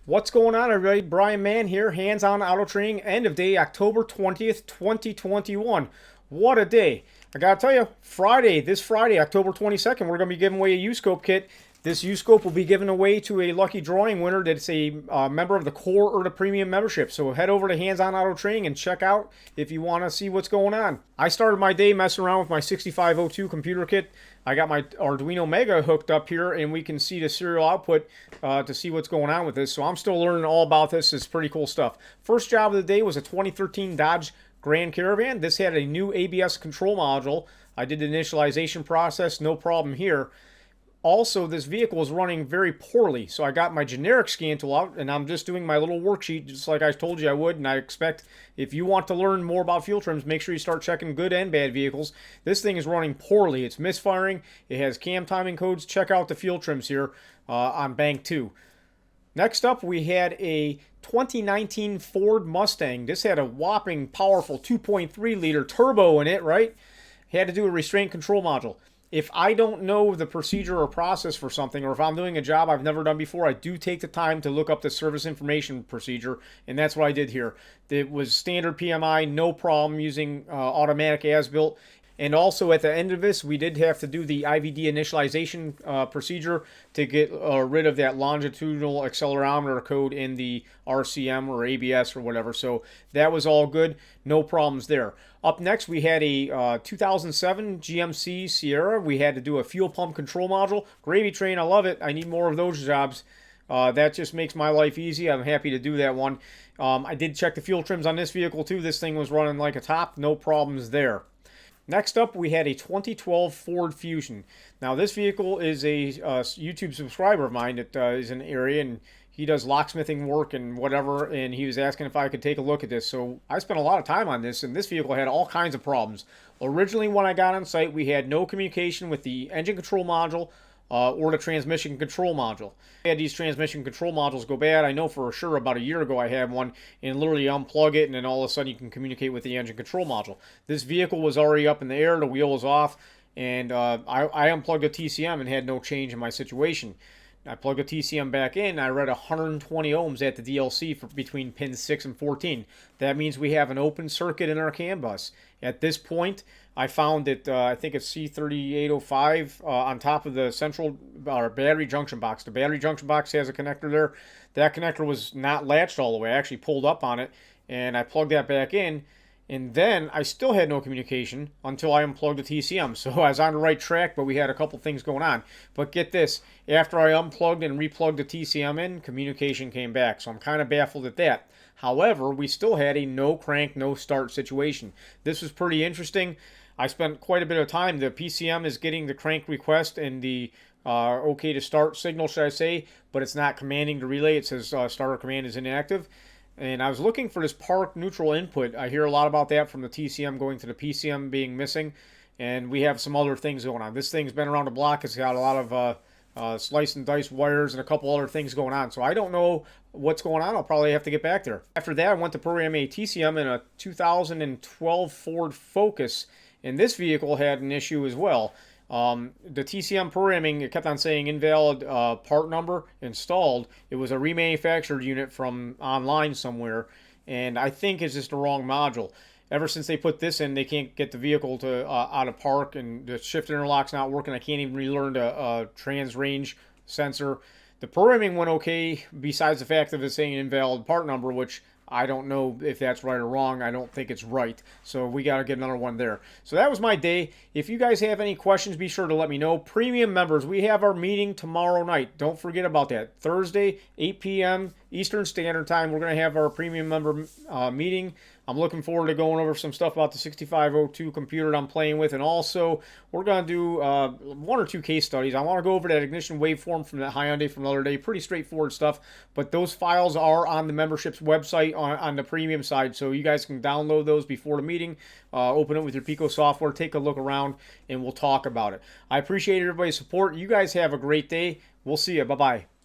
What's going on, everybody? Brian Mann here, hands-on auto training, end of day, October 20th, 2021. What a day. I gotta tell you, this Friday, October 22nd, we're gonna be giving away a U-Scope kit. This U-Scope will be given away to a lucky drawing winner that's a member of the core or the premium membership. So head over to Hands-On Auto Training and check out if you want to see what's going on. I started my day messing around with my 6502 computer kit. I got my Arduino Mega hooked up here, and we can see the serial output to see what's going on with this. So I'm still learning all about this. It's pretty cool stuff. First job of the day was a 2013 Dodge Grand Caravan. This had a new ABS control module. I did the initialization process, no problem here. Also, this vehicle is running very poorly, so I got my generic scan tool out, and I'm just doing my little worksheet just like I told you I would, and I expect if you want to learn more about fuel trims, make sure you start checking good and bad vehicles. This thing is running poorly. It's misfiring. It has cam timing codes. Check out the fuel trims here on Bank 2. Next up, we had a 2019 Ford Mustang. This had a whopping powerful 2.3 liter turbo in it, right? Had to do a restraint control module. If I don't know the procedure or process for something, or if I'm doing a job I've never done before, I do take the time to look up the service information procedure, and that's what I did here. It was standard PMI, no problem using automatic as-built. And also at the end of this, we did have to do the IVD initialization procedure to get rid of that longitudinal accelerometer code in the RCM or ABS or whatever. So that was all good. No problems there. Up next, we had a 2007 GMC Sierra. We had to do a fuel pump control module. Gravy train, I love it. I need more of those jobs. That just makes my life easy. I'm happy to do that one. I did check the fuel trims on this vehicle too. This thing was running like a top. No problems there. Next up, we had a 2012 Ford Fusion. Now, this vehicle is a YouTube subscriber of mine that is in the area, and he does locksmithing work and whatever, and he was asking if I could take a look at this. So I spent a lot of time on this, and this vehicle had all kinds of problems. Originally, when I got on site, we had no communication with the engine control module or the transmission control module. I had these transmission control modules go bad. I know for sure about a year ago I had one, and literally unplug it, and then all of a sudden you can communicate with the engine control module. This vehicle was already up in the air, the wheel was off, and I unplugged the TCM and had no change in my situation. I plugged the TCM back in, I read 120 ohms at the DLC for between pins 6 and 14. That means we have an open circuit in our CAN bus. At this point, I found that I think it's C3805 on top of the central battery junction box. The battery junction box has a connector there. That connector was not latched all the way. I actually pulled up on it, and I plugged that back in. And then I still had no communication until I unplugged the TCM. So I was on the right track, but we had a couple things going on. But get this, after I unplugged and replugged the TCM in, communication came back. So I'm kind of baffled at that. However, we still had a no crank, no start situation. This was pretty interesting. I spent quite a bit of time. The PCM is getting the crank request and the okay to start signal, should I say, but it's not commanding the relay. It says starter command is inactive. And I was looking for this park neutral input. I hear a lot about that from the TCM going to the PCM being missing. And we have some other things going on. This thing's been around the block. It's got a lot of slice and dice wires and a couple other things going on. So I don't know what's going on. I'll probably have to get back there. After that, I went to program a TCM in a 2012 Ford Focus. And this vehicle had an issue as well. The TCM programming, it kept on saying invalid part number installed. It was a remanufactured unit from online somewhere, and I think it's just the wrong module. Ever since they put this in, they can't get the vehicle to out of park, and the shift interlock's not working. I can't even relearn the trans range sensor. The programming went okay, besides the fact of it saying invalid part number, which I don't know if that's right or wrong. I don't think it's right. So we got to get another one there. So that was my day. If you guys have any questions, be sure to let me know. Premium members, we have our meeting tomorrow night. Don't forget about that. Thursday, 8 p.m. Eastern Standard Time, we're going to have our premium member meeting. I'm looking forward to going over some stuff about the 6502 computer that I'm playing with. And also, we're going to do one or two case studies. I want to go over that ignition waveform from that Hyundai from the other day. Pretty straightforward stuff. But those files are on the membership's website on the premium side. So you guys can download those before the meeting. Open it with your Pico software. Take a look around, and we'll talk about it. I appreciate everybody's support. You guys have a great day. We'll see you. Bye-bye.